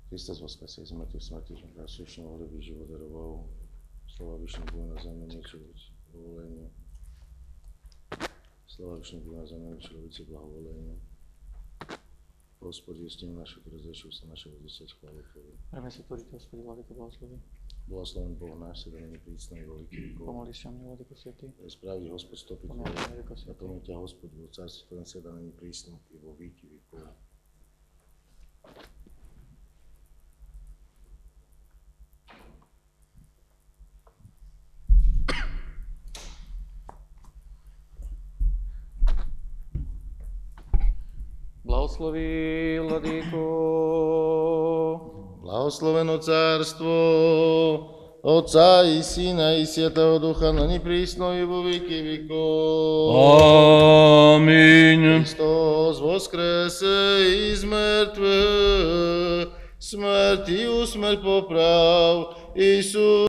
Hristos voskresie z mŕtvych, smrti, krásne ohľadový život daroval. Slova vyššie Bohu na zemi, človeči blahovolenie. Slova vyššie Bohu na zemi, človeči blahovolenie. Gospod, je s ním naše, ktoré zrešil sa naše odesať chválu Tvoju. Preme sa tvoriť, Hospodi, Vladyko, blahoslovi. Blahosloven Boh náš, seba není prísny, veľký. Pomolíš sa mne, Vladyko, svätý. Spraví Hospod stopy Tvoje, naplní ťa Hospod, vo cárstve Tvojom seba není prísny, i vo výky výkov. Blahosloví, Vladyko. Blahosloveno cárstvo Otca i Syna i Svätého Ducha, na neprísno i vo výky výkov. Amen. Hristos voskrese iz mŕtvych, smrtiu smrť poprav, Isus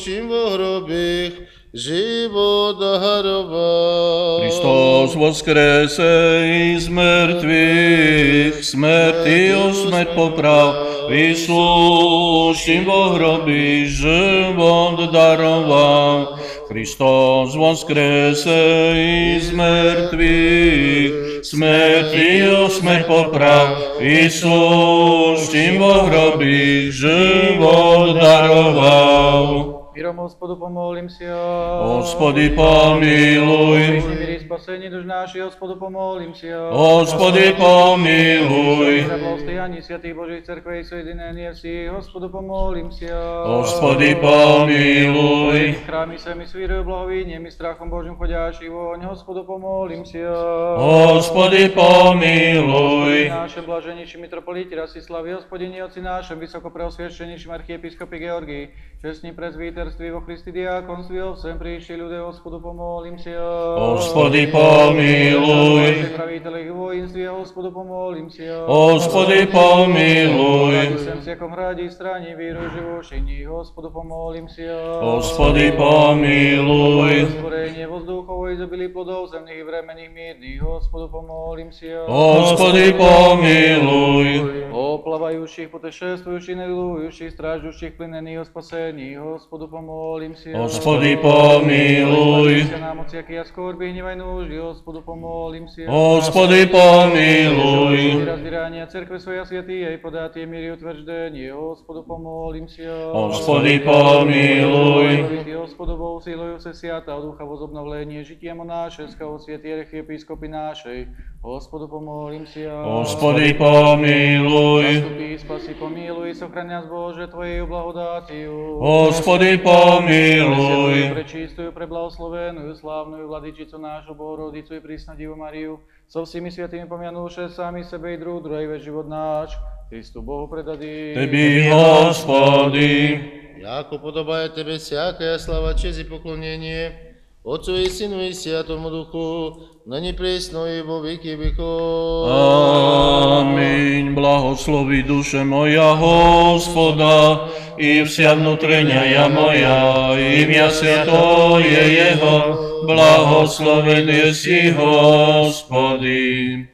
čím vo hrobích život daroval. Hristos voskrese iz mŕtvych, smrtiu smrť poprav, Isus čím vo hrobi život daroval. Hristos voskrese iz mŕtvych, smrtiu smrť poprav, Isus čím vo hrobi život daroval. Mírom Hospodu pomolím si ja. Hospody pomiluj. Míri spasení duš náši, Hospodu pomolím si ja. Hospody pomiluj. Za blahostojaní svätých Božích cerkvej sojedinenie vsi, Hospodu pomolím si ja. Hospody pomiluj. Chrámy sa mi svírujú blahovídnem i strachom Božím chodiaši voň, Hospodu pomolím si ja. Hospody pomiluj. Naše blaženejší mitropoliti Rastislavi, Hospodine, oci našem, vysoko preosvieštenejším archiepiskopi Georgii, čestní prezbíterství vo Christi diakonství, ovsem príšli ľudia, Hospodu pomolím si ja. Hospody pomiluj. Praviteľi vojenství, Hospodu pomolím si ja. Hospody pomiluj. Sem vsiakom hradi, strani, víru, živošení, Hospodu pomolím si ja. Hospody pomiluj. Stvorenie vzduchovo izobili plodov zemných i vremenných mírnych, Hospodu pomolím si ja. Hospody pomiluj. O plavajúcich, potešествujúcich, nedlujúcich, strážujúcich, plynených o spasení, Hospodu pomolím si ja. Hospody pomiluj. Na moci, aký ja skorby, hnevaj núždy, Hospodu pomolím si ja. Hospody pomiluj. Razdierania cerkve svoja svätý, aj podátie miery utvrđdenie, Hospodu pomolím si ja. Hospody pomiluj. Hospodu Bohu sílujú se siata, od ducha vozobnovlenie, žitie monášeska, o svätý archiepiskopi našej, Hospodu pomolím si ja. Hospody pomiluj. Zastupí, spasi, pomíluj, sochraň nás Bože Tvojej blahodáciu. Hospody pomiluj. Prečistую, preblahoslavenú, slávnu Vladyčicu nášu Bohorodicu i prísnu Divu Mariu, so vsými svätými pomianúše sami sebe i druh, druhej veď život náš, Kristu Bohu predadí. Tebi, Hospody. Jako podobaje Tebe всякая слава, честь и поклонение, Отцу и Сыну и Святому Духу, ныне пресно и во веки веков. Аминь. Благослови душе моя Господа, и вся внутренняя моя, имя святое Его, благословен еси, Господи.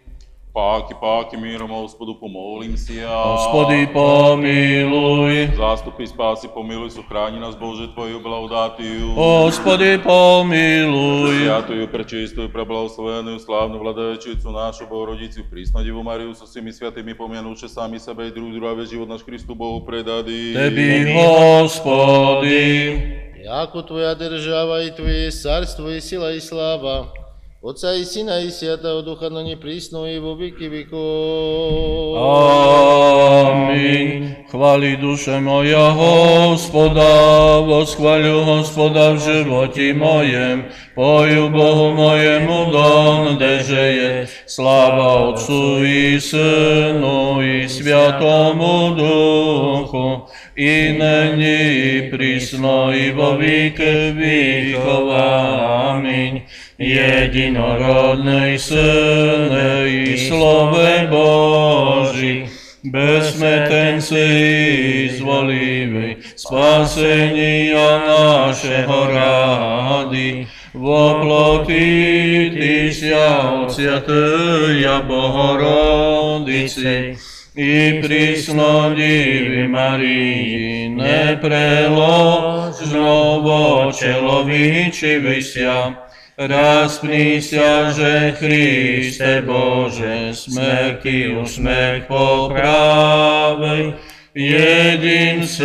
Páky, mírom Hospodu, pomolím si ja. Hospody, pomiluj. Zástupy, spási, pomiluj, chráni nás Bože Tvoju blahodátiu. Hospody, pomiluj. Sviatujú, prečistую, preblahoslavenú, slávnu Vladačicu našu Bohorodicu, prísnu Divu Mariu, so svými sviatými pomianúše sami sebe i druh, druhá život náš Kristu Bohu predadí. Tebi, Hospody. Яко Твоя держава и Твое царство и сила и слава, Отца и Сына и Святого Духа, ныне присно и во веки веков. Аминь. Хвали душа моя Господа, восхвалю Господа в животе моем, пою Богу моему донде je слава Отцу и Сыну и Святому Духу, и ныне и присно и во веки веков. Аминь. Единородный Сын и Слово Божий, Bezsmetenci zvolivý, spasenia našeho rádi, vo ploti Tysia od Svätej Bohorodici i prísno Divy Marii, nepreložno čelovýčivisia, raspnisia, že Christe Bože, smrti usmech po pravej, jedincej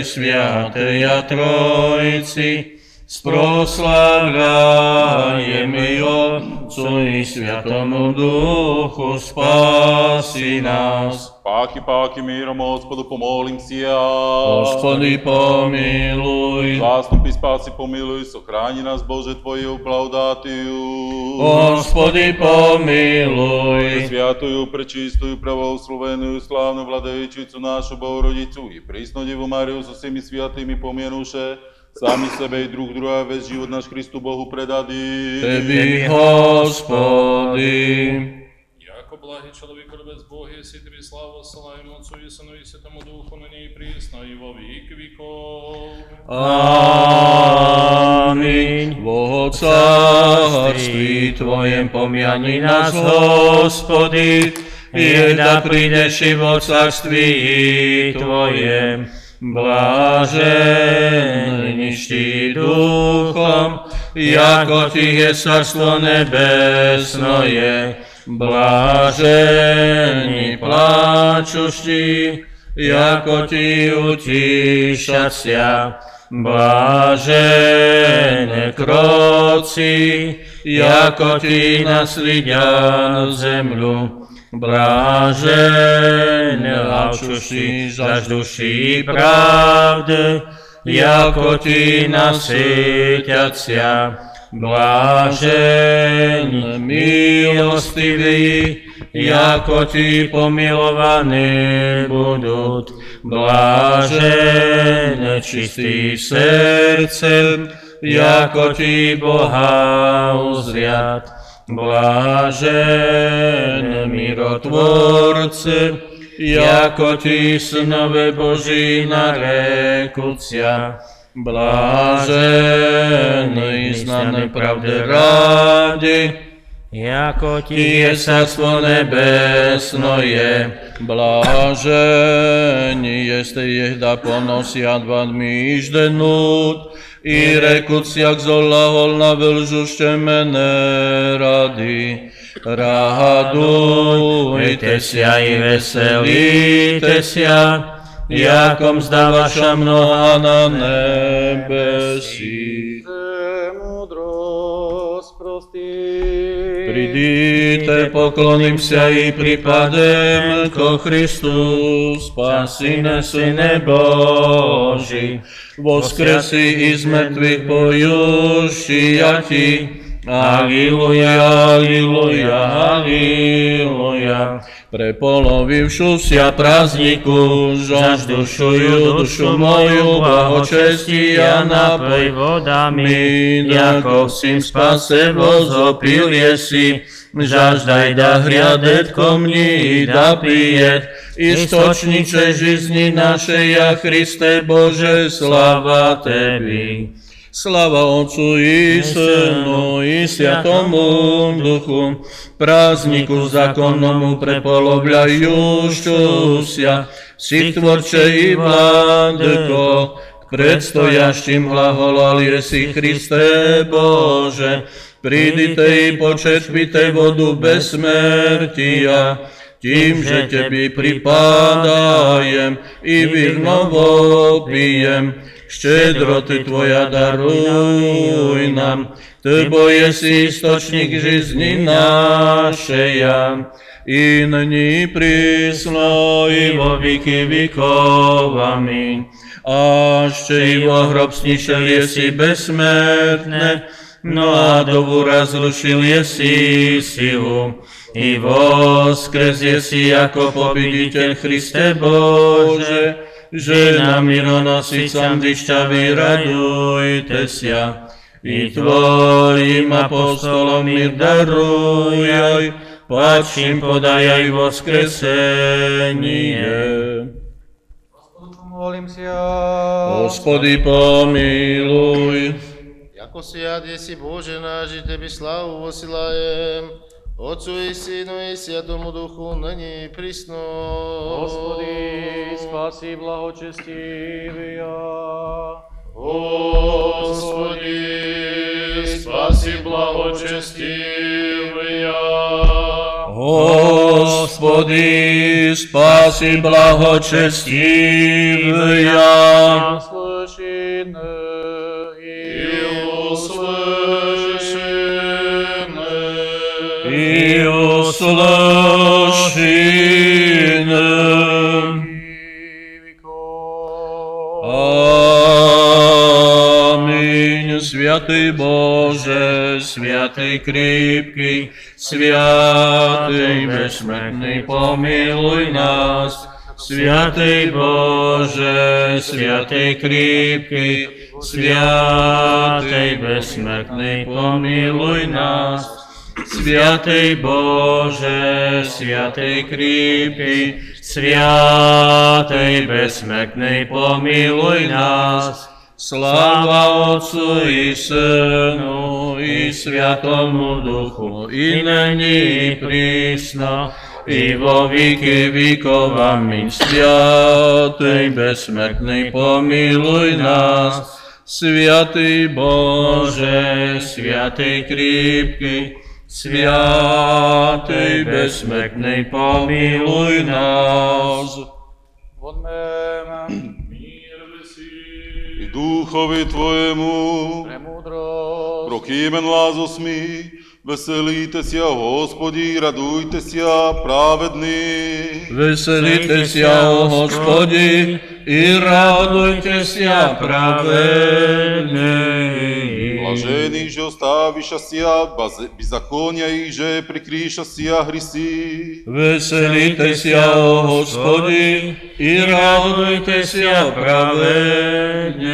sviatej a Trojici, sproslavľajem i Otcu i Sviatomu Duchu, spasi nás. Páky, mírom, Господу, помолим ся. Господи, помилуй. Zástupy spásy, pomiluj, сохрани nás, Bože, Tvojou blaudátию. Господи, помилуй. Святую, пречистую, правословенную, славну владычицу нашу Богородицу и пресну Деву Марию со всеми святыми помянуше, sami sebe i druh druha vec život náš Kristu Bohu predadí. Tebi, Господи. Яко благий человек, робец Бог, если Тебе славу ссылаем Отцу и Сыну и Святому Духу, ныне и присно, и во веки веков. Аминь. Во царстве Твоем помяни нас, Господи, и да придешь и во царстве Твоем. Блаженный нищий духом, яко Ти есть царство небесное. Блаженный плачущий, яко Ти утишатся. Блаженны кроци, яко Ти наследят землю. Блаженны алчущие, жаждущие правды, яко Ти насытятся. Блаженны милостивые, яко Ти помилованы будут. Блаженны чистые сердцем, яко Ти Бога узрят. Блаженны миротворцы, яко Ти сынове Божии нарекутся. Блаженны знаны правды ради, яко Ти есть царство небесное. Блаженни есте егда поносят вадми жденут, и рекут як золагол на вължуще мене ради. Радуйтеся и веселитеся, яком здаваша mnoha на небеси. Мудрость прости. Придите, поклонимся и припадем ко Христу, спаси нас, Сыне Божий, воскреси из мертвых поющий Ти. Аллилуйя, аллилуйя, аллилуйя. Преполовившуся празднику, жаждущую душу мою, благочестия напой водами, яко всем спасе возопил еси. Жаждай да грядет ко мне и да пиет, источниче жизни нашей, Христе Боже, слава Теби. Слава Отцу и Сыну и Святому Духу, празднику законному преполовляющуся, всех творче и владыко, к предстоящим глаголал еси Христе Боже, придите и почерпите воду бессмертия, тем же Тебе припадаем и вірно вопием. Щедро Ты Твоя даруй нам, Ты бо еси источник жизни нашея, и ныне и присно, и во веки веков. Аминь. Аще и во гроб снишел еси бессмертне, но адову разрушил еси силу, и воскрес еси, яко победитель Христе Боже, že na mironосицам дыщави радуйтеся, и Твоим апостолам мир даруй, pod čím podaj aj voskresenie. Молим ся. Господи, помилуй. Яко сия еси Боже наш, и Тебе славу восилаем, Отцу и Сыну и Святому Духу, ныне и присно. Господи, спаси благочестивия. Господи, спаси благочестивия. Господи, спаси благочестивия. Слыши И услыши И услыши Аминь. Святый Боже, святый крепкий, святый бессмертный, помилуй нас. Святый Боже, святый крепкий, святый бессмертный, помилуй нас. Святый Боже, святый крепкий, святый бессмертный, помилуй нас. Слава Отцу и Сыну и Святому Духу, и ныне и присно, и во веки веков. Аминь. Святый бессмертный, помилуй нас. Святый Боже, святый крепкий, святый бессмертный, помилуй нас. И Духови Твоему, Премудрость. прокимен лазосми, веселитеся, Господи, радуйтеся, праведни. Веселитеся, о Господи, и радуйтеся, праведни. Блажени же оставиша ся беззакония и же прикриша ся греси. Веселитеся, о Господи, и радуйтеся, праведни.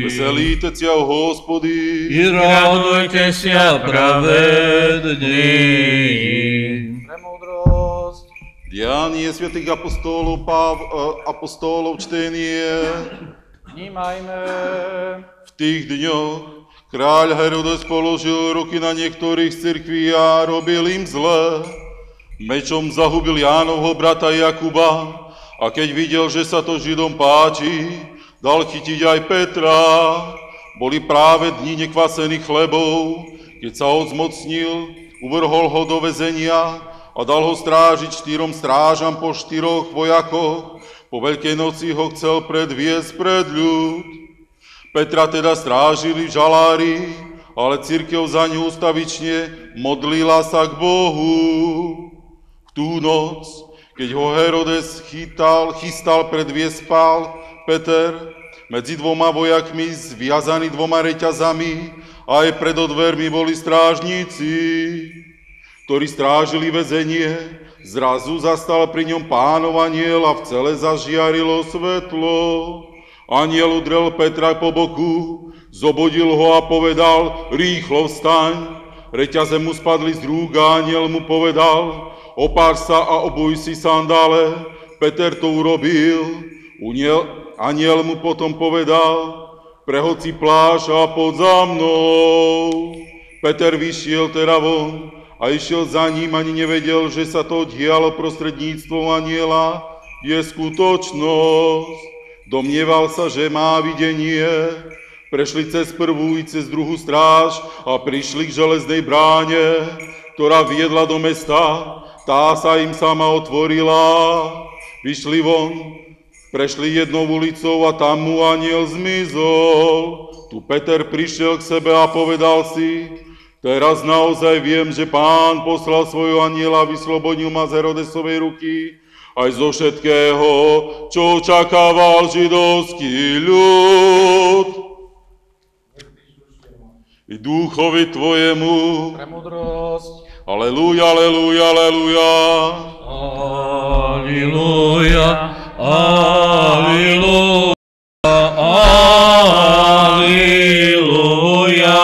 Веселитеся, о Господи, И радуйтеся, праведни. Премудрость. Деяния святых апостолов чтение. Внимajme. В тих днях краль Herodes položil ruky na niektorých z cirkví a robil im zle. Mečom zahubil Jánovho brata Jakuba a keď videl, že sa to Židom páči, dal chytiť aj Petra. Boli práve dni nekvasených chlebov, keď sa odzmocnil, uvrhol ho do väzenia a dal ho strážiť 4 strážam po 4 vojakoch. Po Veľkej noci ho chcel predviesť pred ľud. Petra teda strážili v žalári, ale cirkev za ňu ustavične modlila sa k Bohu. V tú noc, keď ho Herodes chystal predviesť, spál Peter medzi 2 vojakmi zviazaný 2 reťazami a aj pred dvermi boli strážnici, ktorí strážili väzenie. Zrazu zastal pri ňom Pánov anjel a v cele zažiarilo svetlo. Anjel udrel Petra po boku, zobodil ho a povedal, rýchlo vstaň. Reťaze mu spadli z rúk a anjel mu povedal, opár sa a obuj si sandále. Peter to urobil. Anjel mu potom povedal, prehoď si plášť a poď za mnou. Peter vyšiel teda von a išiel za ním, ani nevedel, že sa to dialo prostredníctvom anjela. Je skutočnosť. Domnieval sa, že má videnie. Prešli cez prvú i cez druhú stráž a prišli k železnej bráne, ktorá viedla do mesta. Tá sa im sama otvorila. Vyšli von, prešli jednou ulicou a tam mu anjel zmizol. Tu Peter prišiel k sebe a povedal si, teraz naozaj viem, že Pán poslal svojho anjela a vyslobodil ma z Herodesovej ruky, aj zo všetkého, čo očakával židovský ľud. I Duchovi Tvojemu. Pремудрость. Aleluja, aleluja, aleluja. Aleluja, aleluja, aleluja.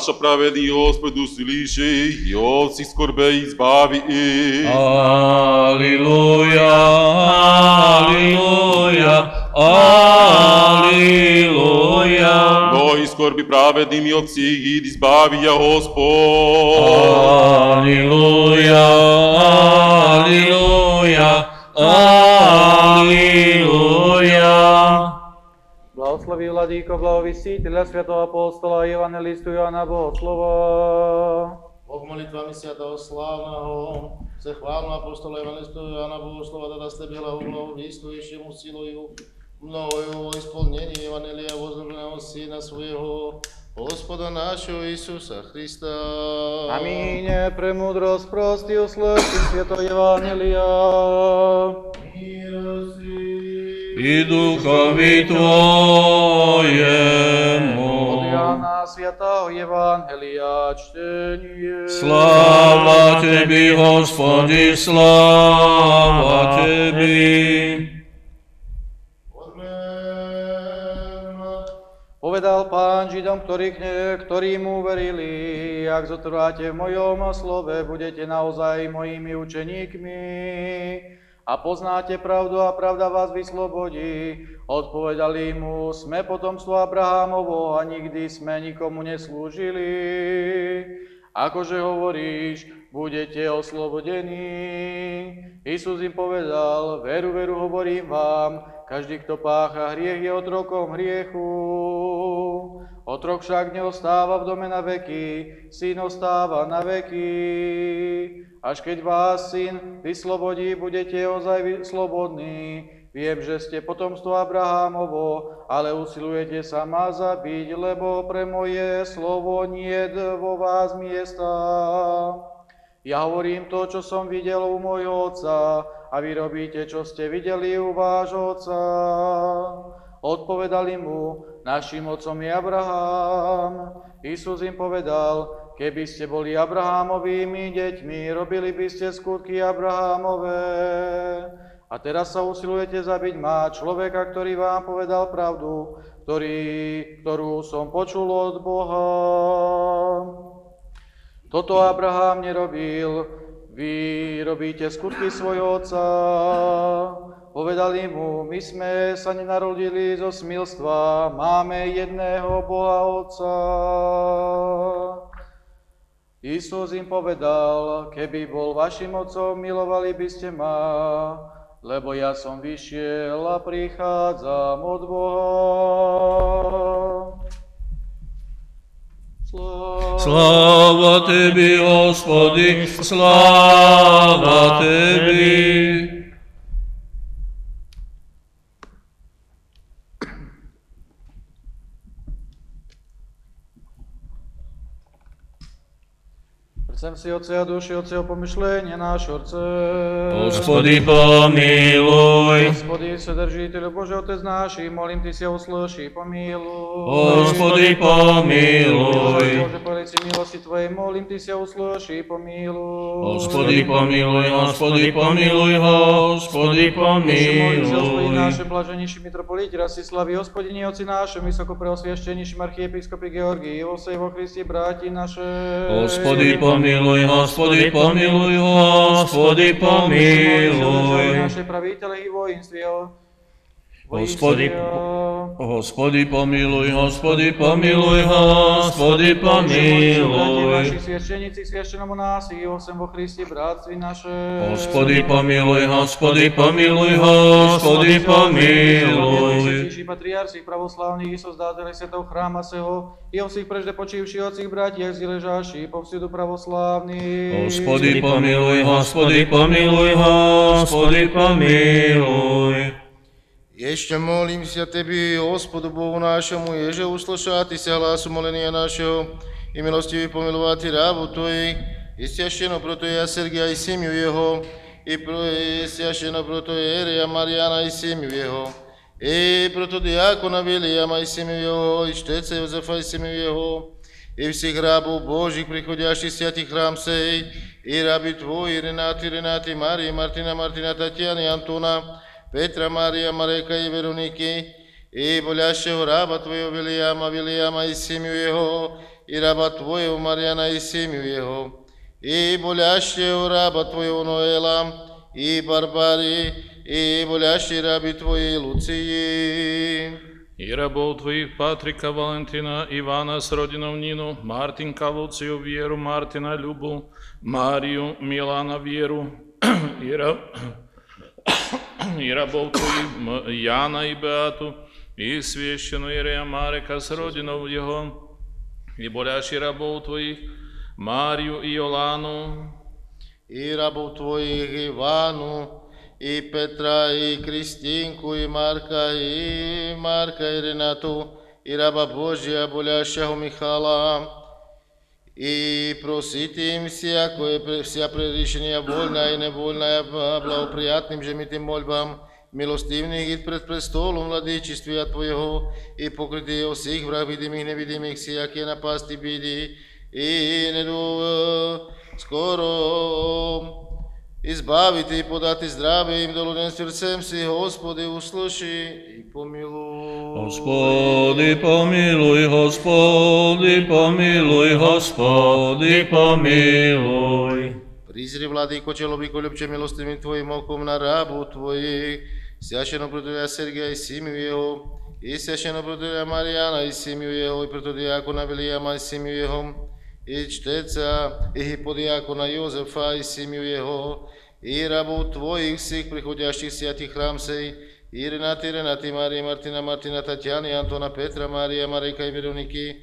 наша праведný Господь услыши, и от всех скорбей избави их. Аллилуйя, аллилуйя, аллилуйя. Но и скорби праведными от всех избави я Господь. Аллилуйя, аллилуйя, аллилуйя. Благослови, Владыко, благовестителя, святого апостола, евангелисту Иоанна Богослова. Бог молитвами святого славного, всехвалного апостола евангелисту Иоанна Богослова, да сте бела благовествующему силою, мною исполнение Евангелия возлюбленного Сына Своего, Господа нашего Иисуса Христа. Аминь. Премудрость прости, услышим святое Евангелие. Мир си. И духови Твоему. От Иоанна святого Евангелия чтение. Слава Тебе, Господи, слава Тебе. Povedal Pán Židom, ktorí mu verili, ak zotrváte v mojom slove, budete naozaj mojimi učeníkmi a poznáte pravdu a pravda vás vyslobodí. Odpovedali mu, sme potomstvo Abrahámovo a nikdy sme nikomu neslúžili. Akože hovoríš, budete oslobodení. Isus im povedal, veru, veru hovorím vám, každý, kto pácha hriech, je otrokom hriechu. Otrok však neostáva v dome na veky, syn ostáva na veky. Až keď vás syn vyslobodí, budete ozaj slobodní. Viem, že ste potomstvo Abrahámovo, ale usilujete sa ma zabiť, lebo pre moje slovo niet vo vás miesta. Ja hovorím to, čo som videl u môjho otca, a vy robíte, čo ste videli u vášho otca. Odpovedali mu, naším otcom je Abraham. Isus im povedal, keby ste boli Abrahámovými deťmi, robili by ste skutky Abrahámové. A teraz sa usilujete zabiť ma, človeka, ktorý vám povedal pravdu, ktorú som počul od Boha. Toto Abraham nerobil, vy robíte skutky svojho otca. Povedali mu, my sme sa nenarodili zo smilstva, máme jedného Boha Otca. Isus im povedal, keby bol vašim otcom, milovali by ste ma, lebo ja som vyšiel a prichádzam od Boha. Sláva Tebi, Hospody, sláva Tebi. Chcem si Otce a duši, Otceho pomyšlenie nášho Otce. Hospody, pomiluj. Господи, Вседержителю Божий, Отец наший, молим Ты ся услыши, помилуй. Господи, помилуй. Боже, по лице милости Твоей, молим Ты ся услыши, помилуй. Господи, помилуй, Господи, помилуй, Господи, Господи помилуй. нашим блаженнейшим митрополите Ростиславе, Господине Отце нашим, высокопреосвященнейшим архиепископе Георгии, во всей во Христе, братья наши. Господи, помилуй, Господи, помилуй, Господи, помилуй. Наши правители и воинстве. Господи, Господи, помилуй, Господи, помилуй, Господи, помилуй. Наши священницы, священномонахи, и всем во Христе, братстве наше. Господи, помилуй, Господи, помилуй, Господи, помилуй. Святейший патриарх всех православных и создателей святого храма сего, и о всех прежде почивших отцах братьях, здесь лежащих повсюду православных. Господи, помилуй, Господи, помилуй, Господи, помилуй. Ešte molím sa Tebi, Господу Богу нашему, еже услышати ся гласу моления нашего, и милостивый помиловати рабу Твоей, и священно протоя Сергия и семью его, и священно протоиерея Марьяна и семью его, и протодиакона Вилияма и семью его, и чтеца Йозефа и семью его, и всех рабов Божьих, приходящих в святый храм сей, и раби Твои, Ренаты, Марии, Мартина, Татьяны, Антона, Петра, Мария, Марека и Вероники, и болящего раба Твоего Вилияма и семью его, и раба Твоего Марьяна и семью его, и болящего раба Твоего Ноэла, и Барбари, и болящей раби Твоей Луции. И рабов Твоих Патрика, Валентина, Ивана с родиnou Нину, Мартинка, Луцию, Веру, Мартина, Любу, Марию, Милана, Веру, и рабов Твоих Яна и Беату, и священну Иерея Марека с родиnou Его, и болящих рабов Твоих Марию и Йолану, И рабов Твоих Ивану, и Петра, и Кристинку, и Марка, и Ренату, и раба Божия, болящего Михала, и просите им вся пререшения вольная и невольная, благоприятным же ми тим мольбам, милостивных и пред престолом владычествия Твоего, и покрытие всех враг видимых, невидимых, всякие напасти биди, и неду скоро избавити и подати здраве им долуден сердцем си, Господи, услыши и помилуй. Господи, помилуй, Господи, помилуй, Господи, помилуй. Призри, владыко, человеко, любче милостивым Твоим оком на рабу Твоих, священно протодия Сергия и семью его, и священно протодия Марьяна и семью его, и протодиакона Вилияма и семью его, и чтеца, и гиподиакона Йозефа и семью его, и рабов Твоих всех приходящих святых храм сей, и Ренаты, Марии, Мартина, Татьяны, Антона, Петра, Мария, Марейка и Вероники,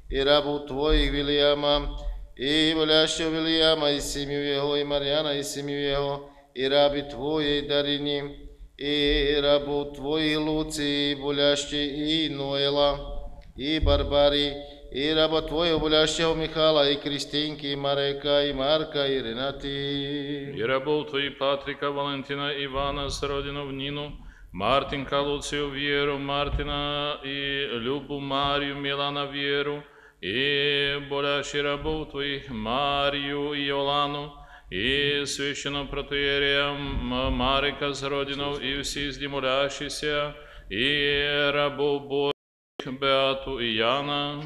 и рабов Твоих Вилияма, и болящего Вилияма и семью его, и Марьяна и семью его, и раби Твоей Дарини, и рабов Твоих Луции, болящей и Ноэла, и Барбари, и раба Твоего болящего Михала, и Кристинки, и Марека, и Марка, и Ренати. и рабов Твоих Патрика, Валентина, Ивана с родиnou Нину, Мартинка, Луцию, Веру, Мартина и Любу, Марию, Милана, Веру, и болящих рабов Твоих Марию и Йолану, и священного протоиерея Марека с родиnou, и все молящиеся, и рабов Божьих Беату и Яна.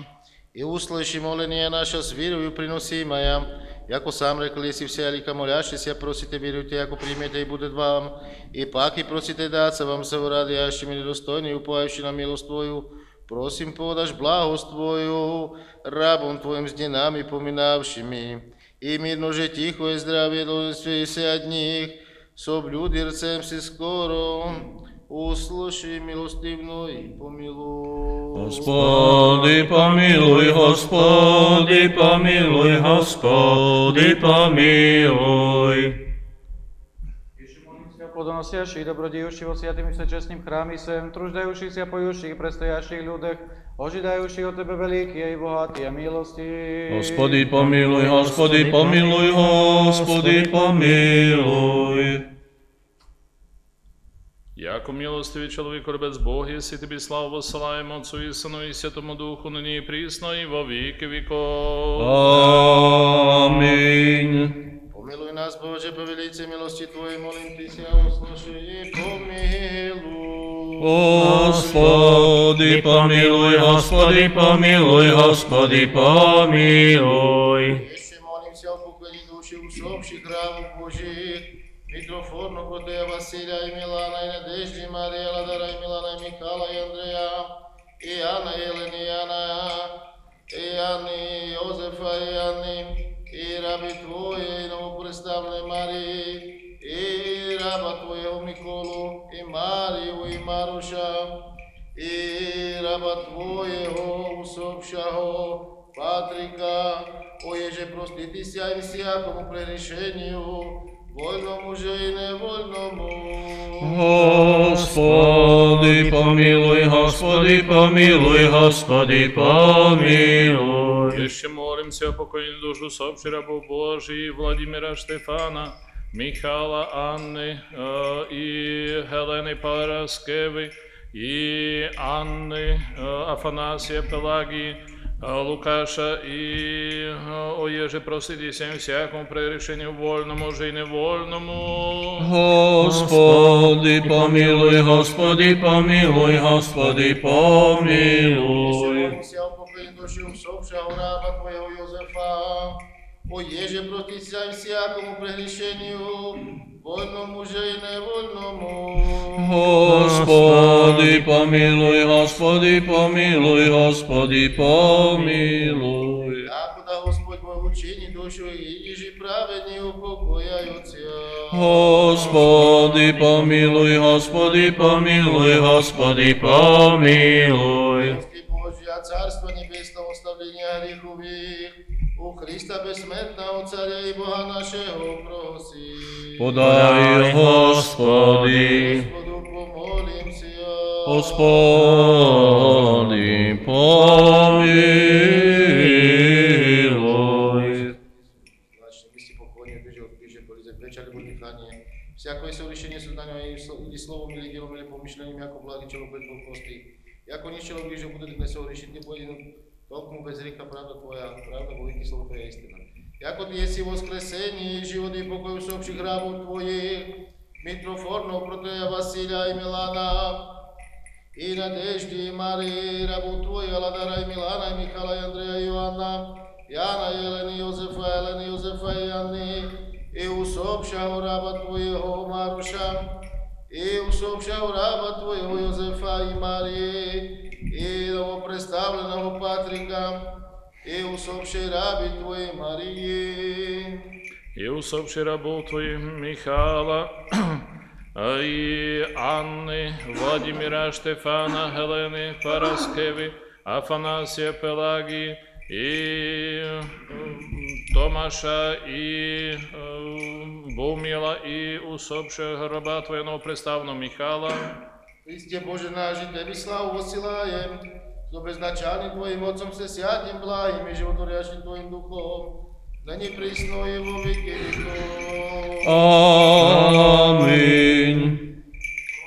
И услыши моление наше с верою приносимая, яко сам рекл, если все лика молящиеся, просите, веруйте, яко примете и будет вам, и пак и просите даться вам соврадящим и недостойным, уповающим на милость Твою, просим, подашь благость Твою рабам Твоим с днями поминавшими, и мирно же тихо и здравие долженствие все от них, соблюди рцем си скоро, услыши милостивно и помилуй. Господи, помилуй, Господи, помилуй, Господи, помилуй. Подоносящих, добродеющих во святым и всечестным храме сем, труждающихся, поющих и предстоящих людях, ожидающих от Тебе великие и богатые милости. Господи, помилуй, Господи, помилуй, Господи, помилуй. Яко милостивый человек, любец Бог, если Тебе славу воссылаем Отцу и Сыну и Святому Духу, ныне и присно, и во веки веков. Аминь. Помилуй нас, Боже, по велице милости Твоей, молим Тися, услыши и помилуй. Господи, помилуй, Господи, помилуй, Господи, помилуй. Еще молимся о покоре души усопших рабов Божьих, Митрофорну, Протея Василия и Милана, и Надежды, Мария, Ладара, и Милана, и Михала, и Андрея, и Анна, и Елена, и Анна, и Анны, и Йозефа, и Анны, и раби Твоей, новопредставленной Марии, и раба Твоего Миколу, и Марию, и Маруша, и раба Твоего усопшего Патрика, оеже проститися им всякому пререшению, вольному же и невольному. Господи, помилуй, Господи, помилуй, Господи, помилуй. Еще молимся о покойную душу усопших рабов Божьих, Владимира Штефана, Михала, Анны и Хелены Параскевы, и Анны, Афанасия, Пелагии, Лукаша и оеже просите всем всякому пререшению вольному же и невольному. Господи, помилуй, Господи, помилуй, Господи, помилуй. Молимся о покойной души усопшего раба Твоего Йозефа, о еже протися всякому прегрешению, вольному же и невольному. Господи, помилуй, Господи, помилуй, Господи, помилуй. Якуда Господь Бог учини душу и ежи праведни упокояются. Господи, помилуй, Господи, помилуй, Господи, помилуй. Господи Божья, Царство Небесного, оставления греховых, у Христа бессмертного Царя и Бога нашего проси. Подай, Господи, Господу помолимся. Господи, помилуй. Значит, вести покойнее, ближе полезать, вечер либо дыхание. Всякое совращение сознания или словом, или делом, или помышлением, яко благи человек Бог прости. Яко ничего ближе будет не совращить, не будет толком без река правда Твоя, правда великий слово Твоя истина. Яко Ты еси воскресение, живот и покой усопших рабов Твоих, Митрофорного протея Василия и Милана, и Надежды и Марии, рабу Твоих, Аладара и Милана, и Михаила и Андрея и Иоанна, Яна, Елены, Йозефа и Анны, и усопшего раба Твоего Маруша, и усопшего раба Твоего Йозефа и Марии, и новопредставленного Патрика, и усопшей раби Твоей Марии, И усопший рабов Твоих Михаила, и Анны, Владимира, Штефана, Гелены, Параскеви, Афанасия, Пелагии, и Томаша, и Бумила, и усопшего раба Твоего представного Михаила, Христе Боже наш, и Тебе славу воссылаем, что безначальным Твоим Отцом всесвятым, благим и животворящим Твоим Духом, да не присно и во веки веков. Аминь.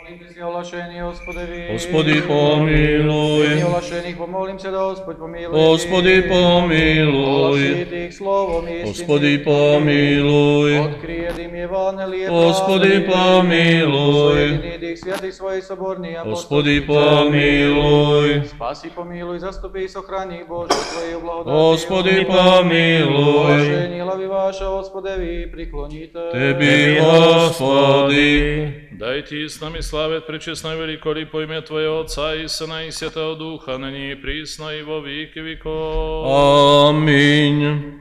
Молимся о лошении, Господи. Господи, помилуй. О лошених помолимся, да Господь помилуй. Господи, помилуй. О словом истины. Господи, помилуй. Откриет им Евангелие Господи, помилуй. Соедини святых своих соборных апостолов. Господи, помилуй. Спаси, помилуй, заступи и сохрани, Боже, Твою благодать. Господи, помилуй. Блаженні глави ваша, Господеві, приклоніте. Тебі, Господи. дайте и с нами славят пречестное великое по имя Твоего Отца и Сына и Святого Духа, ныне и присно и во веки веков. Аминь.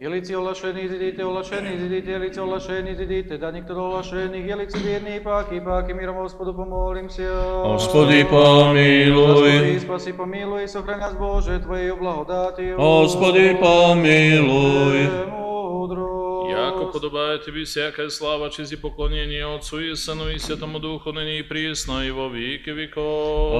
Єлиці олашені, зідійте, єлиці олашені, зідійте, да ніхто до олашених, єлиці вірні, паки, миром Господу помолимся. Господи, помилуй. Заступи, спаси, помилуй, сохрани нас, Боже, Твоєю благодатію. Господи, помилуй. Мудро. Яко подобает Тебе всякая слава, честь и поклонение Отцу и Сыну и Святому Духу, ныне и присно и во веки веков.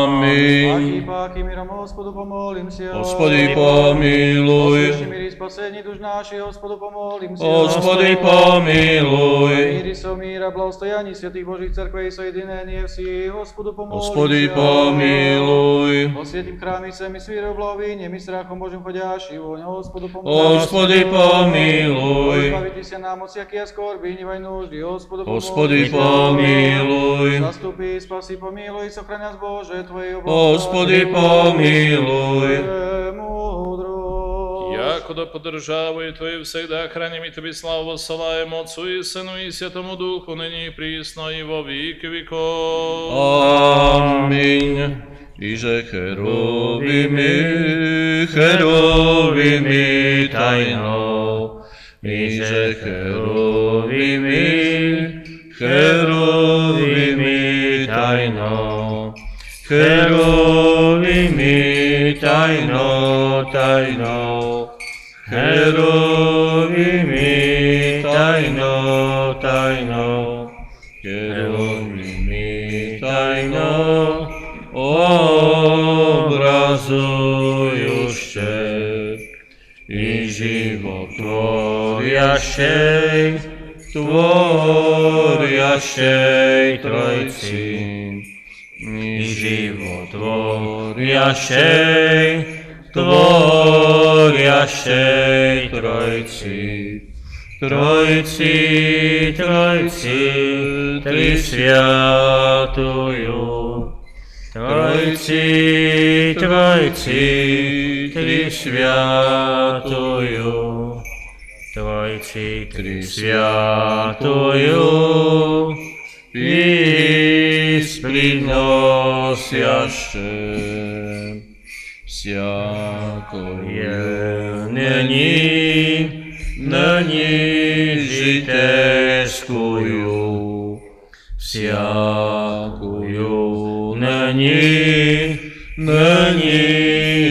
Аминь. Паки, миром Господу помолимся. Господи, помилуй. Послушай мир и спасение душ наших, Господу помолимся. Господи, помилуй. Мир и со мира, благостояние святых Божьих церквей и соединение всех, Господу помолимся. Господи, помилуй. Во святым храме всеми с верою, благовением и страхом Божьим ходящего, Господу помолимся. Господи, помилуй. Избавитесь нам от всяких скорби и невой нужды, Господу помолимся. Господи, помилуй. Заступи, спаси, помилуй, сохрани нас, Боже, Твоею Господи, помилуй. Мудро. Якуда подержавою Твоей всегда храним и Тебе славу воссылаем Отцу и Сыну и Святому Духу, ныне и присно и во веки веков. Аминь. Иже херувими тайно, Иже херувими тайно, херувими тайно, херувими тайно, херувими тайно, образующе и животворящей Тройцы, и животворящей Тройцы, Тройцы, Тресвятую, Trojci, Trojci, Tri sviatujú. Trojci, Tri sviatujú. Pís приносяще всякое ныне житейскую, всякую ныне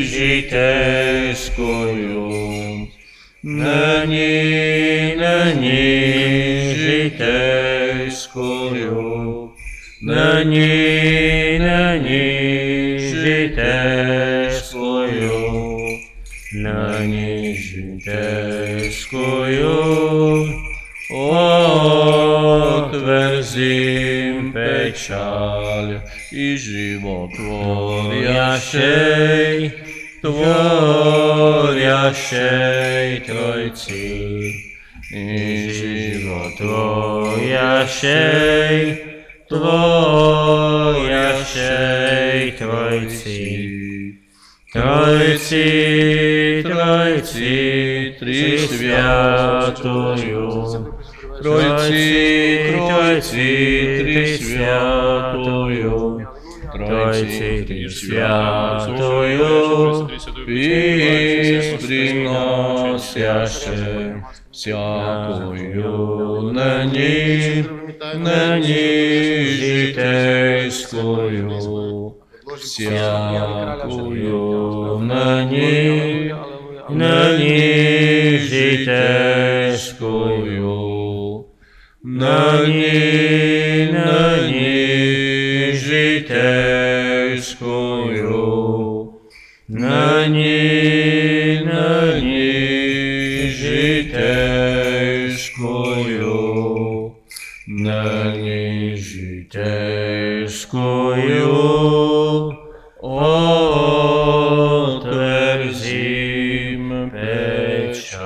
житейскую, ныне житейскую, ныне житейскую, ныне житейскую, отверзим печаль и животворящей, творящей Тройцы, и животворящей, творящей Тройцы. Тройцы, Тройцы, Три святую. Тройцы, Тройцы, Три святую. Тройцы, Три святую. Пись приносяще всякую ныне житейскую, всякую ныне житейскую, ныне житейскую, ныне житейскую, ныне житейскую, отверзим печаль.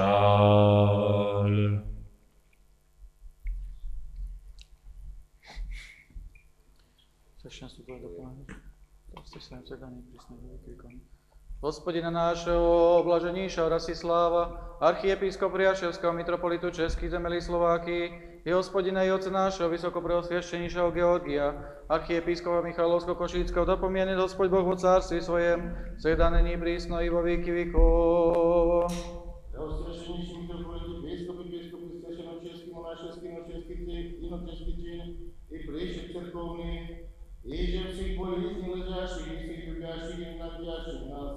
Господina našeho, blaženíša Rasislava, archiepiskop Riaševského, mitropolitu Českých zemelí Slováky, i hospodina i oce nášho, vysokopreosvieštenejšieho Georgia, archiepiskopa Michalovsko-Košického, da pomiene Hospod Boh vo cárství svojem, sveda není prísno i vo výky výkov. Preosvieštenejší mitropoliti, biskupi, svešenočeský, monášeský, nočeský, inočeský čin, i príšek cerkovný, i že všich bolízní ležáších, i všich ľuďáších, i nabíjaších nás,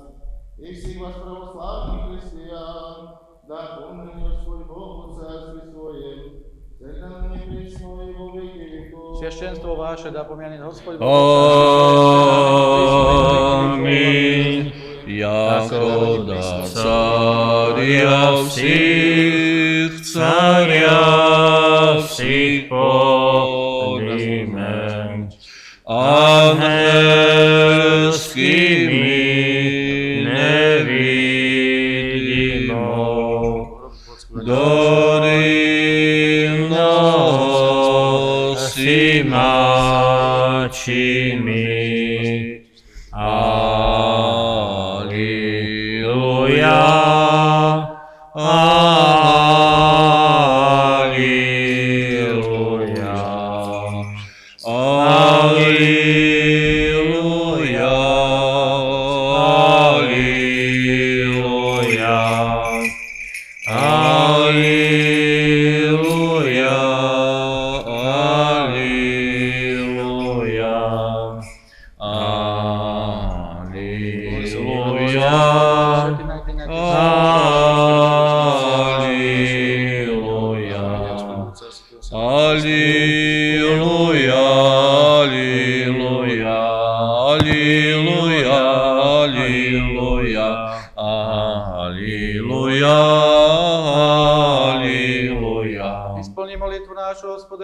i všich vás pravoslávnych Christián, dá pomení Hospod Boh vo cárství svojem, sveda není prísno i vo výky výkov. Священство ваше да помянет Господь Бог vo cárství Аминь. Яко да царя всех поднимем, ангельскими невидимо, дорим носим очими. Аллилуйя, Аллилуйя, Аллилуйя, Аллилуйя, Аллилуйя, Аллилуйя, Аллилуйя, Аллилуйя, Аллилуйя, Аллилуйя, Аллилуйя. Исполни молитву нашу, Господи.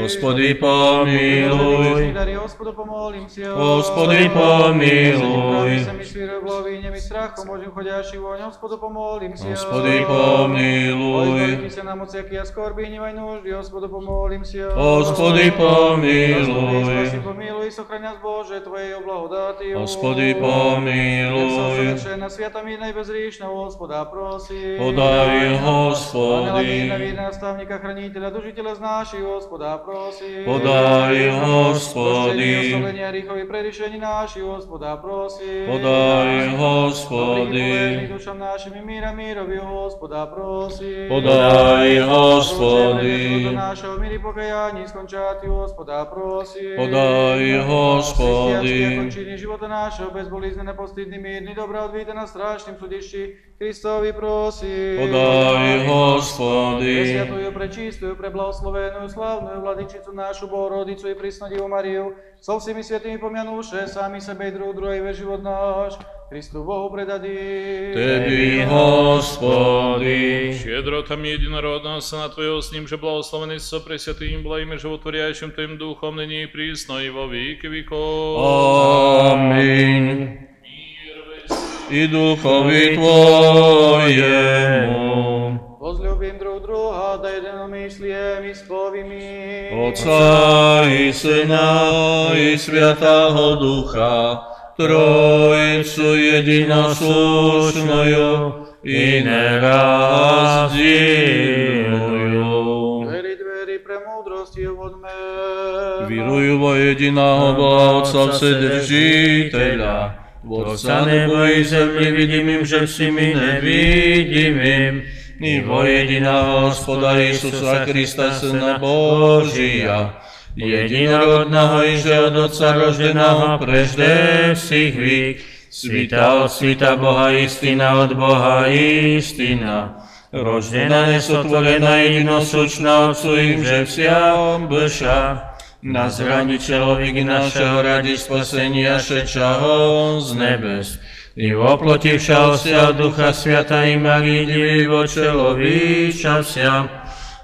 Господи, помилуй. Господу помолимся. Господи, помилуй. Сами с верой, благовением и страхом, Божьим ходящий вонь, Господу помолимся. Господи, помилуй. Избавитесь нам от всякие скорби и невой нужды, Господу помолимся. Господи, помилуй. Спаси, помилуй и сохрани нас, Боже, Твоею благодатью. Господи, помилуй. Совершенно свято, мирно и безгрешно, Господа проси. Подай, Господи. Верного наставника, хранителя, душителя наших, Господа проси. Подай, Прощение, Господи. оставления грехов и пререшений наших, Господа проси. Подай, Добрый Господи. душам нашим и мира мирови, Господа проси. Подай, Прощение Господи. нашего в мире покаяние скончати, Господа проси. Подай, Господи. Кончини живота нашего, безболезненно, постыдный, мирный, добро отвита на страшным судищи, Христови проси. Подай, Господи. Пресвятую, пречистую, преблагословенную, славную Владычицу нашу, Богородицу и Преснодеву Марию, со всеми святыми помянувши, сами себе и друг друга, и весь живот наш, Христу Богу предадим. Теби, Господи. Щедротам единородного Сына Твоего, с Ним же благословенный со Пресвятым, благим и животворящим Твоим Духом, ныне и присно, и во веки веков. Аминь. И Духови Твоему. Возлюбим друг друга, да единомыслием исповим им. Отца и Сына и Святого Духа, Троицу единосущную и нераздельную. Двери премудрости водме. Верую во единого Бога Отца Вседержителя, Творца неба и земли, видимым же всем и невидимым, и во единого Господа Иисуса Христа, Сына Божия, единородного и же от Отца рожденного прежде всех век, света от света Бога истина, от Бога истина, рождена, несотворена, единосущна Отцу им же всем быша, на зрані чоловіки нашого раді спасення шедшого з небес, і воплотившегося Духа Свята и Марии Дививо человечався,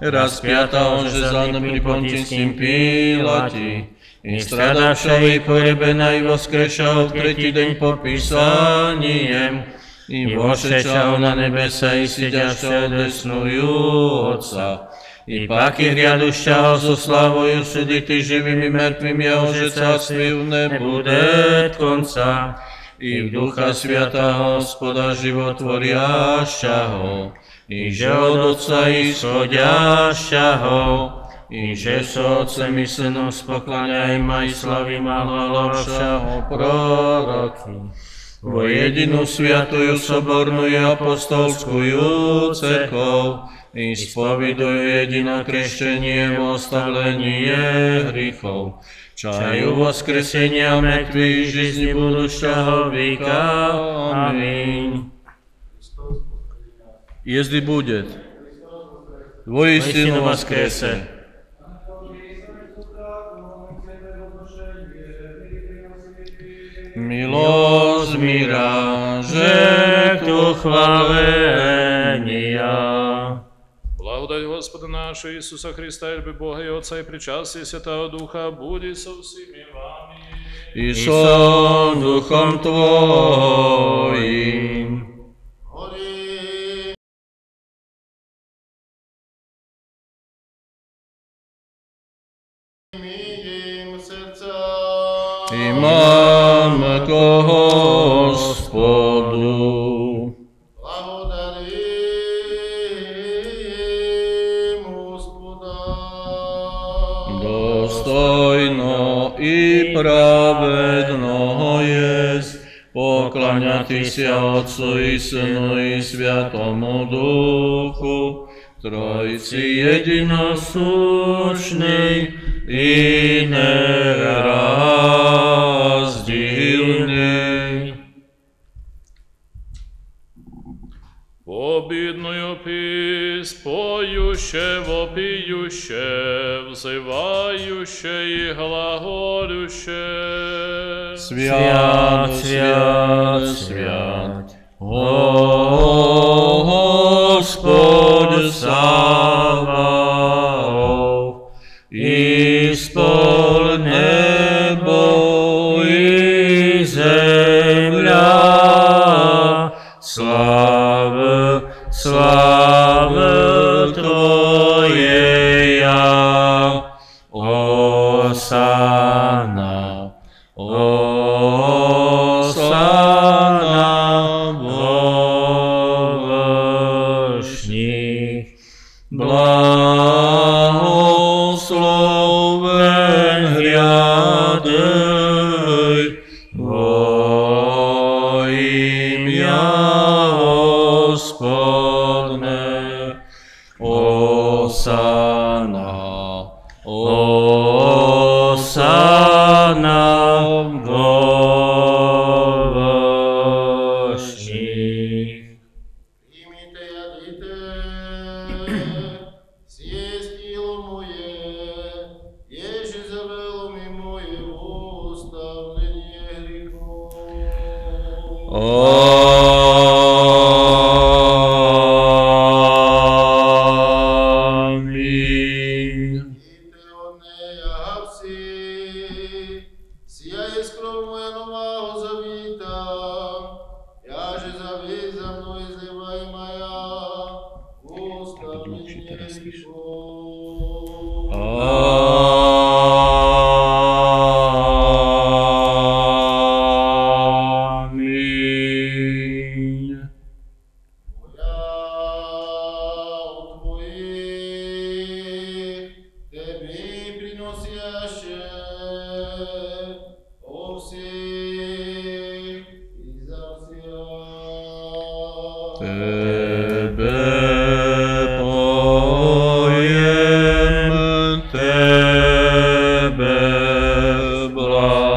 распятого же за при Понтийским Пилате, и страдавшего и погребена и воскрешал в третий день по Писаниям, и вошедшего на небеса и сидящего десную Отца, и паки грядущего со славою судить и живым и мертвым, я уже царствию не будет конца, и в Духа Святого Господа животворящего, и же от Отца исходящего, и же с Отцем и Сыном споклоняема и славима главшего пророки, во едину святую соборную апостольскую церковь, исповедую едино крещение в оставление грехов, чаю воскресения мертвых и жизни будущего века. Аминь. Если будет воистину воскресе, милость мира, жертву хваления. Благодать Господа нашего Иисуса Христа, и любви Бога и Отца, и причастие Святого Духа, будет со всеми вами. И со Духом Твоим. Имам ко Господу. Благодарим Господа. Достойно и праведно есть поклонятися Отцу и Сыну и Святому Духу, Троицы единосущной и нераздельной. Обидную пись, поюще, вопиюще, взывающе и глаголюще. Свят, свят, свят, Господь Саваоф, и spol nebo i zemľa. Sláva, sláva Tvojeja, Osana, Osana vo vršných. Blahosloven hriadej vo im'ja Hospodne. Osana, Osana vo vršných. Примите, ядите, съесть тело мое, еже завело ми моего оставление грехов. Аминь. Ite od neja hapsi, sija je skrov moja nového zavíta, jaže zavíj za mnou izlivaj moja ostavlenie grechov. Аминь. Moja od tvojich tebi prinosiaše o všech i za vsia. Tebe pojem, Tebe blahoslovím,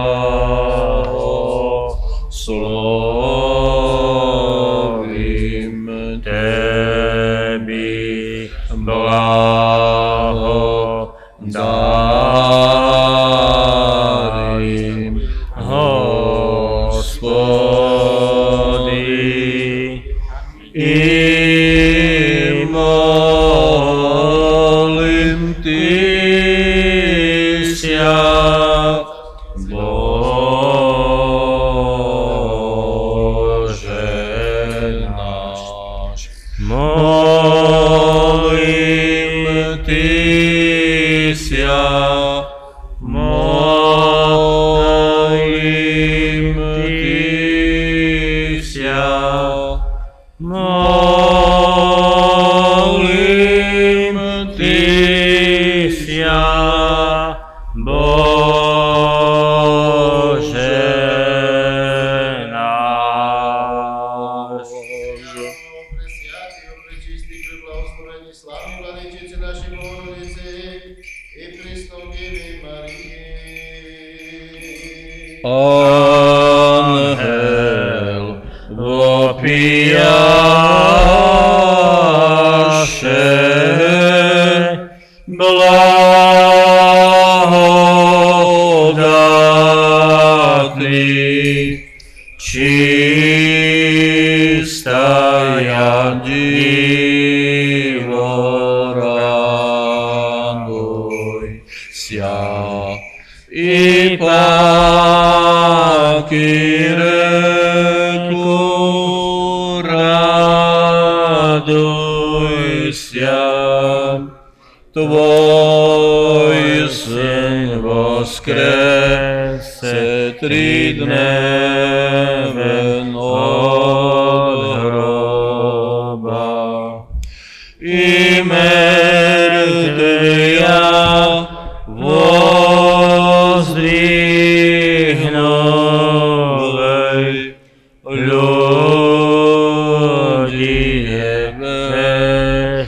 Tebi blahodarím, Hospody, i molim Ty sia, Bože náš. Molim Ty sia, molim Ty sia, molim Ty sia, Bože náš. Пресвятый, пречистый, преблагословенный, славный владычице нашей Богородицы и Преснодеве Марии. Ангел вопияше, благодатный, чистая Дева, радуйся, и паки реку радуйся, Твой Сын воскресе тридневен от гроба, и мертвия воздвигнули, люди веселитеся.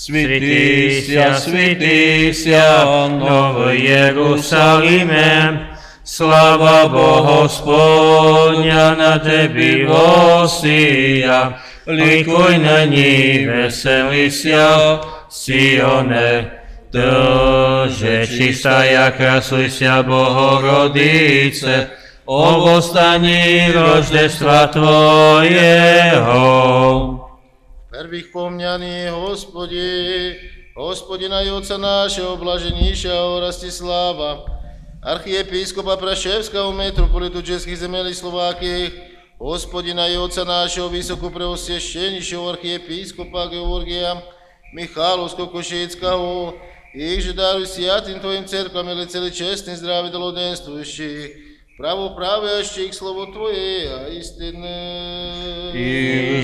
Святися, святися, Новый Иерусалиме, слава Бога Господня на Тебі восія, ликуй на ній, веселися, Сионе, Дуже чистая, красуйся, Богородице, о восстании Рождества Твоего. Prvých pomňaný, Hospodina i Otca našeho, blaženíša Rastislava, archiepiskopa Praševského, metropolitu Českých zemель и Словакии, Господина и Отца нашего, высокопреосвященнейшего архиепископа Георгия Михайловского-Кошицкого, и их же даруй святым Твоим церквам, или целый честный, здравый, долоденствующий, правоправящий к Слову Твое, а истинное. И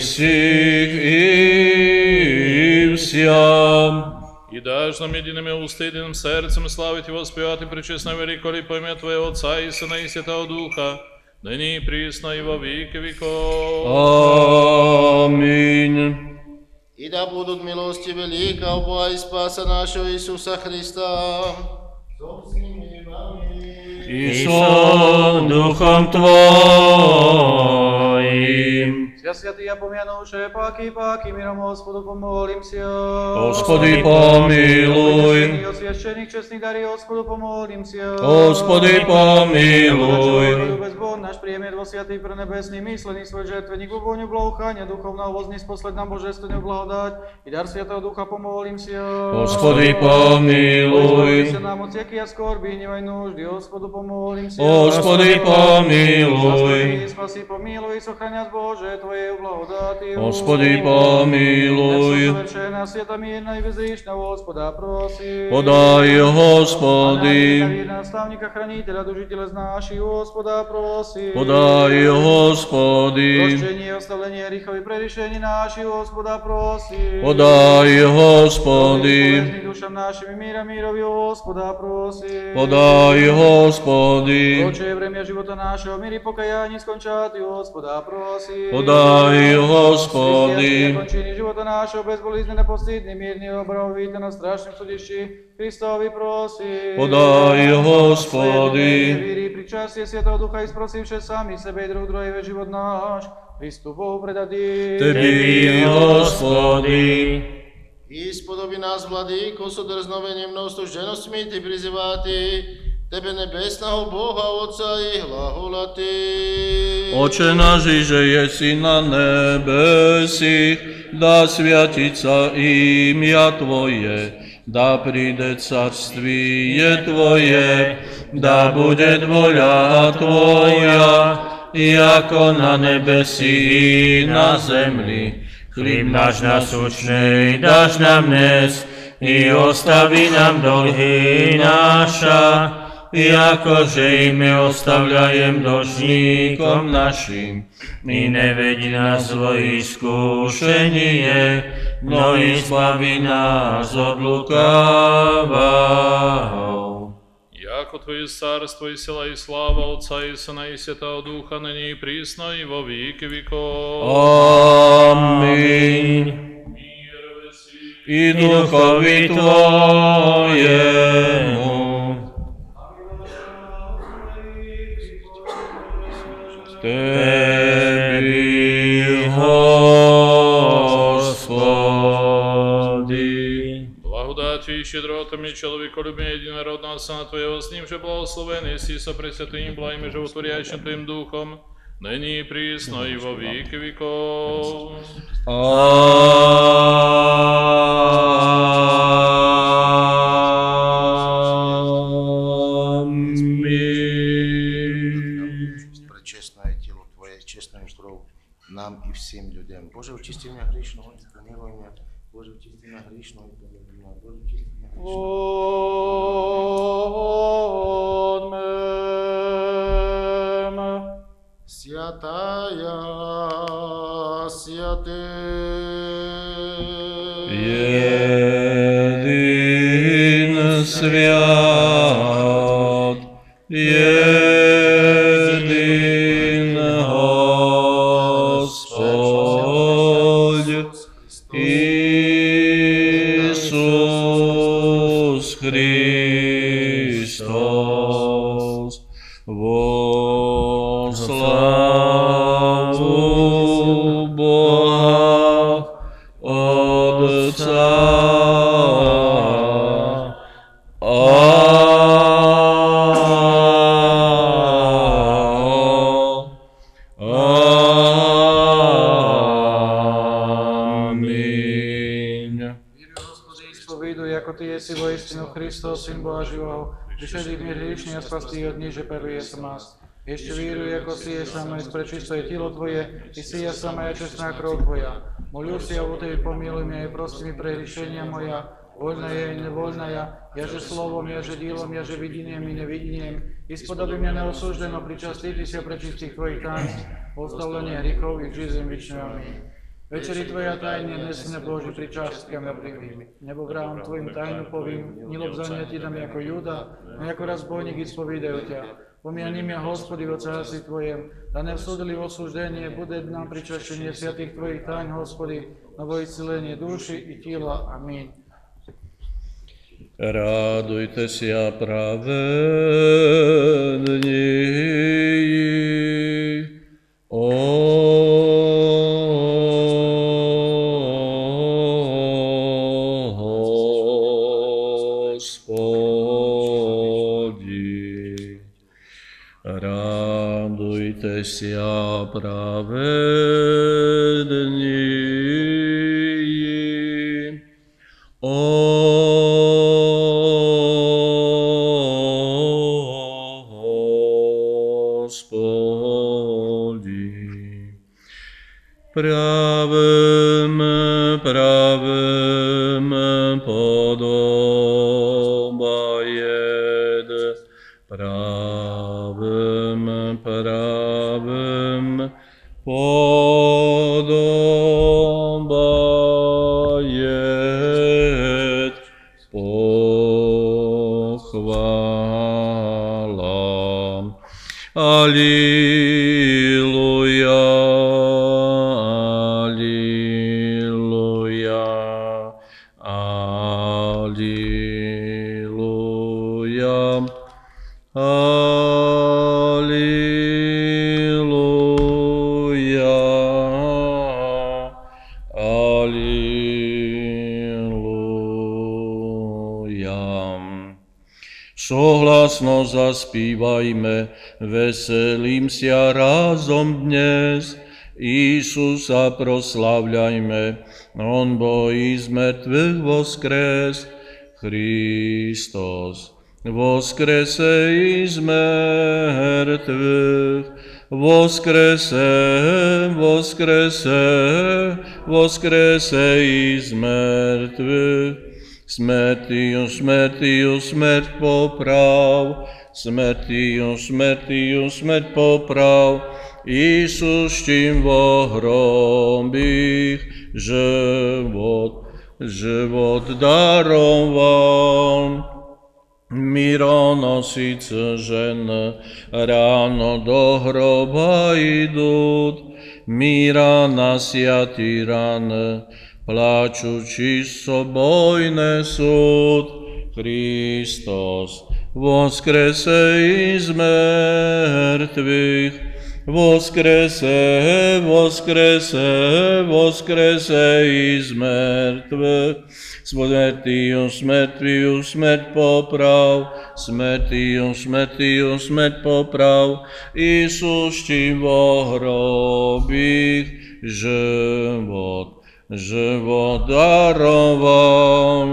всем. И дашь нам едиными уста, единым сердцем славить и воспевать и пречестно велико ли пойме Твоего Отца и Сына и Святого Духа, ныне и присно и во веки веков. Аминь. И да будут милости велика у Бога и Спаса нашего Иисуса Христа. С ними вами. И со Духом Твоим. Вся святые помянувшие паки, миром Господу помолимся. Господи, помилуй. От священных честных дарей Господу помолимся. Господи, помилуй. Безбог наш приемет во святый пренебесный мисленный свой жертвенник, воню благоухания духовного вознеспослать нам божественную благодать и дар Святого Духа помолимся. Господи, помилуй. Спаси нам от всякие скорби и невой нужды, Господу помолимся. Господи, помилуй. Спаси, помилуй и сохранят Боже Твоей благодати. Господи, помилуй. Совершенная, света мирна и безречна, Господа проси. Подай, Господи. Наставника, хранителя, дужителя наших, Господа проси. Подай, Господи. Прощение и оставление грехов и пререшений наших, Господа проси. Подай, Господи. Полезный душам нашим и мира мирови, Господа проси. Подай, Господи. Лучшее время живота нашего в мире покаяние скончати, Господа проси. Подай, Господи. Кончине живота нашего безболезненно постыдный, мирный, обравите на страшном судище, Христови проси. Подай, Господи. Віри і причастя Святого Духа, і спросивши самі себе і друг друга весь живот наш, Христу Богу предади. Тебі, Господи. И сподоби нас, владыко, со дерзновением на устужденностmi Ти призывати, Тебе небесного Бога Отца и глаголати. Отче наш, же еси на небеси, да святится имя Твое, да придет царствие Твое, да будет воля Твоя, яко на небеси и на земли. Хліб наш насущний даш нам днес, и остави нам долги наша, якоже и мы оставляем должником нашим. И не веди нас во искушение, но избави нас от лукавого. Яко Твое царство и сила и слава Отца и Сына и Святого Духа, ныне и присно и во веки веков. Аминь. И духови Твоему. Теби, Господи. Благодатью и щедротами человеколюбия единородного Сына Твоего, с Ним же благословен и со пресвятым благим и животворящим Твоим Духом, ныне и присно и во веки веков. Пречестное тело Твое, честную кровь нам и всем людям. Боже, очисти меня грешного, помилуй меня. Боже, очисти меня грешного, помилуй меня. Боже, очисти меня грешного. Святая, Един свят, един Господь, Иисус Христос, во славу Бога Отца. Amen. ispovíduj, ako ty jesi vo istinu Hristos, Syn Boha živého, vyšedli mi hriešný a spastý od dní, že peruje som nás. Ešte víruj, ako si je samé, prečisto je telo tvoje, ty si ja samá a čestná krv tvoja. Moľu si a o tebi pomíluj mi, aj prosti mi prehriešenia moja, voľná je i nevoľná jaže slovom, jaže dílom, jaže vidiniem i nevidiniem. Ispodobí mňa neosúždeno, pričastí ty si a prečistých tvojich tánc, odstavlenie hriechov i žizem vyčného. Amen. Večeri tvoja tajne, nesne Boží pri častkám a privím. Nebo vrahom tvojim tajnu povím, nilobzania ti dám ako Júda, no ako raz bojník ispovídajú ťa. Pomianím ja, Hospody, o cási tvojem, da nevsúdili osúždenie, bude nám pričašenie sviatých tvojich tajn, Hospody, novo iscelenie duši i tela. Amen. Radujte sa pravední, radujte sa pravední, Hospodin. Pravem podoba jed, pravem podoba jed, pochválam. Alleluja, alleluja, alleluja, alleluja, alleluja. Sohlasno zaspívajme, veselím sa razom dnes, Isusa proslavľajme, on bo iz mŕtvych voskres, Hristos voskrese iz mŕtvych, voskrese, voskrese, voskrese iz mŕtvych. Smrtiju, smrtiju, smrt poprav, smrtiju, smrtiju, smrt poprav, Isus čím vo hrobích život, život daroval. Mironosice žen ráno do hroba idú, míra na siatý rane, plačući soboj nesud. Hristos voskrese iz mŕtvych, voskrese, voskrese, voskrese iz mŕtvych. Smrtiju, smrtiju, smrt poprav, smrtiju, smrtiju, smrt poprav, Isus čím vo hrobích život, život daroval.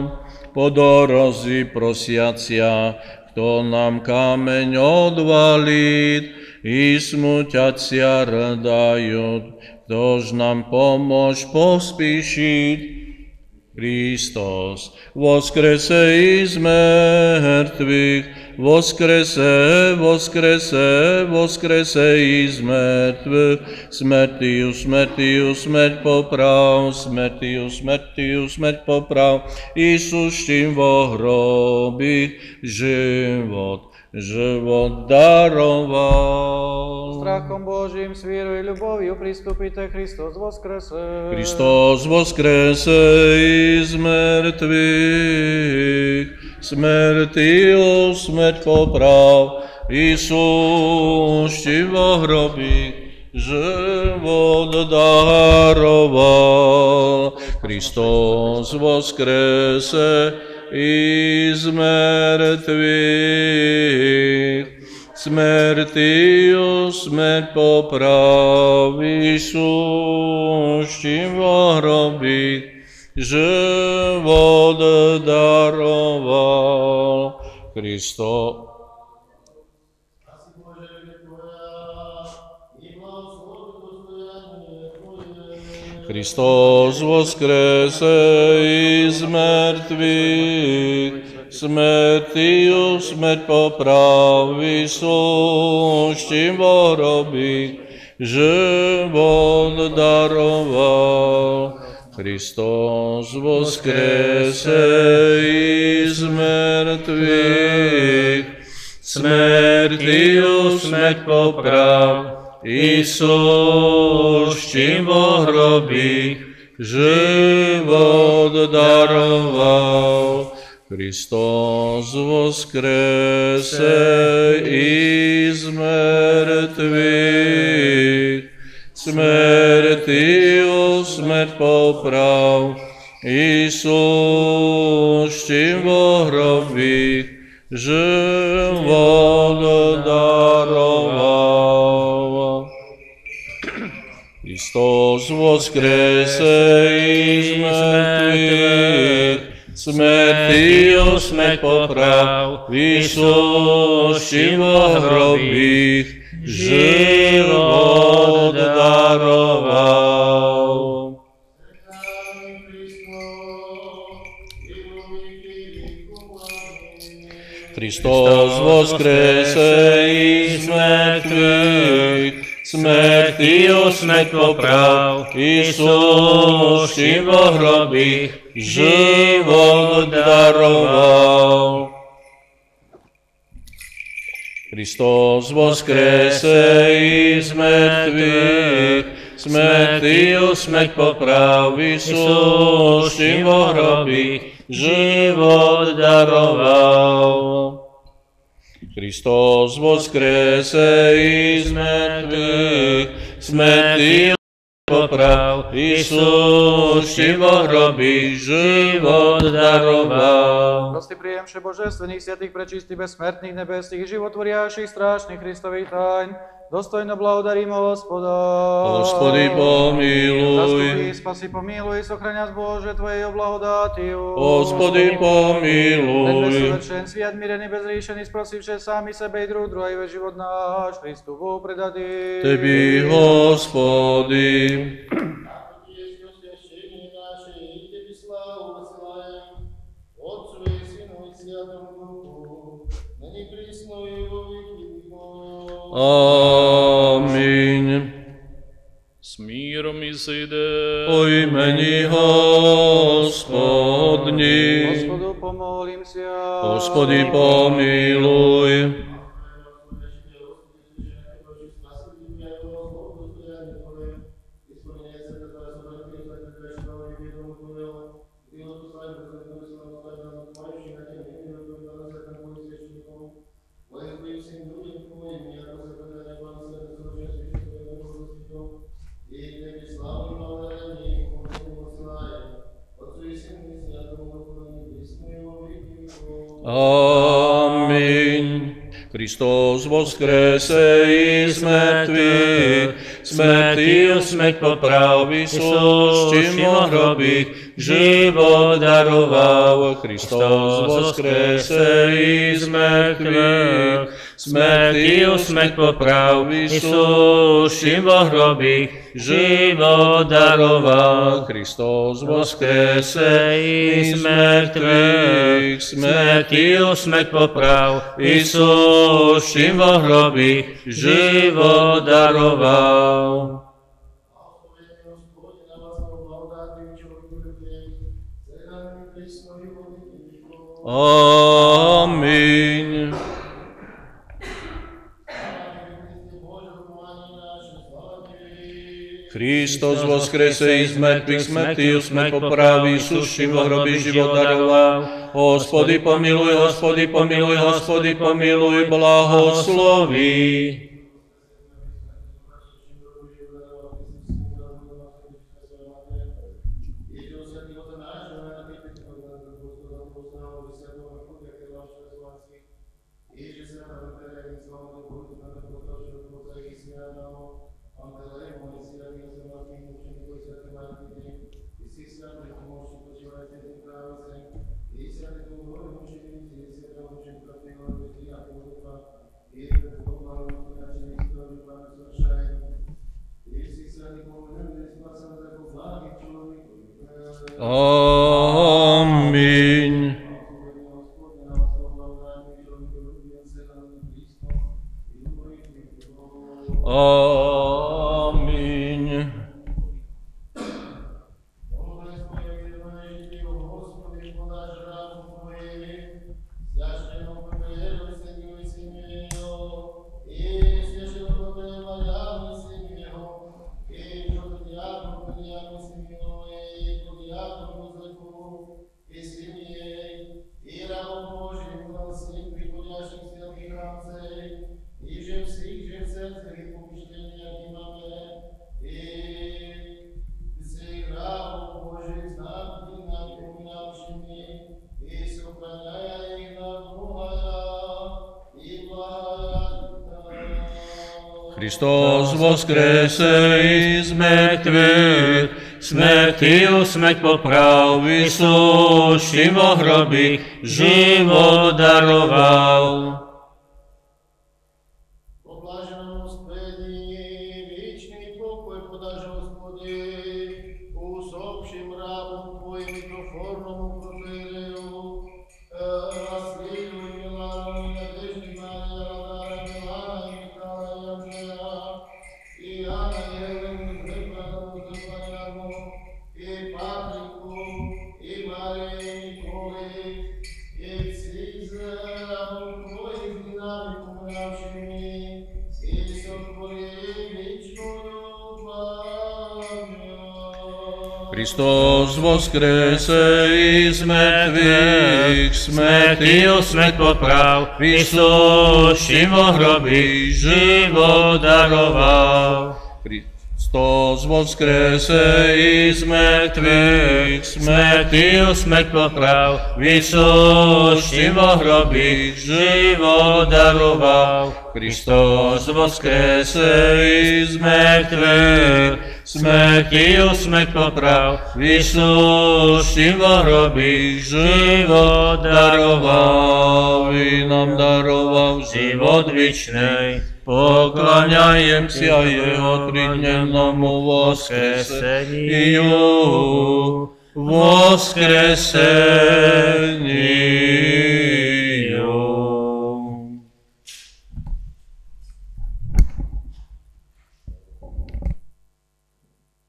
Po dorozi prosiacia, kto nám kameň odvalít, i smutacia rdajú, ktož nám pomôž pospíšiť. Hristos voskrese iz mŕtvych, voskrese, voskrese, voskrese iz mŕtvych. Smrtiju, smrtiju, smrt poprav, smrtiju, smrtiju, smrt poprav, Isus čím vo hrobích život, život daroval. Strachom Božím s vírou i ľubovью pristúpite, Hristos voskrese. Hristos voskrese iz mŕtvych, smrtiju, smrt poprav, Isus čím vo hrobích život daroval. Hristos voskrese iz mŕtvych, smrtiju, smrt poprav, Isus čím vo hrobích život daroval. Kristus voskrese iz mŕtvych, smrtiju smrť popravi, suštím vo hrobích, život daroval. Kristus voskrese iz mŕtvych, smrtiju smrť poprav, Isus, čím vo hrobích, život daroval. Kristus voskrese iz mŕtvych, smrtiju smrť poprav, Isus, čím vo hrobích, život daroval. Kristus voskrese iz mŕtvych, smrtiju smrť poprav, Isus, čím vo hrobích, život daroval. Kristus voskrese iz mŕtvych, smrtiju smrť poprav, Isus, čím vo hrobích, život daroval. Kristus voskrese iz mŕtvych, smrtiju smrť poprav, Isus, čím vo hrobích, život daroval. Kristus voskrese iz mŕtvych, smrtiju poprav, Isus, čím vo hrobích, život daroval. Prosti príjemše božestvených, svätých, prečistých, bezsmrtných, nebeských, životvorящих, strašných Kristových tajn, dostojno blahodaríme Hospoda. Hospody pomiluj. Zastupí, spasi, pomiluj, sochraňac Bože Tvojej blahodátiu. Hospody pomiluj. Bezsvedčen, sviat, mirený, bezrýšený, sprosivše sami sebe i druh druha, i ve život náš, Kristu Bohu predadý. Tebi, Hospody. Amin. S mírom i sejde. O imeni Gospodni. Господу помолимся. Господи, помилуй. Amin. Kristus voskrese iz mŕtvych, smrtiju smrť poprav, Isus, čím vo hrobích, život daroval. Kristus voskrese iz mŕtvych, smrtiju smrť poprav, Isus, čím vo hrobích, život daroval. Kristus voskrese iz mŕtvych, smrtiju smrť poprav, Isus, čím vo hrobích, život daroval. Amin. Kristus voskrese iz mŕtvych, smrtiju smrť poprav, Isus, čím vo hrobích, život daroval. Hospody pomiluj, Hospody pomiluj, Hospody pomiluj, blahosloví. Amen. Amen. Hristos voskrese iz mŕtvych, smrtiju smrť poprav, vysúšim vo hroby, život daroval. Hristos voskrese iz mŕtvych, smrtiju smrť poprav, vysúšim vo hroby, život daroval. Hristos voskrese iz mŕtvych, smrtiju smrť poprav, vysúšim vo hroby, život daroval. Hristos voskrese iz mŕtvych, smrtiju smrť poprav, vysúšim vo hroby, život daroval. I nám daroval život vičnej, pokláňajem sa jeho tridňovnému voskreseniu, voskreseniu.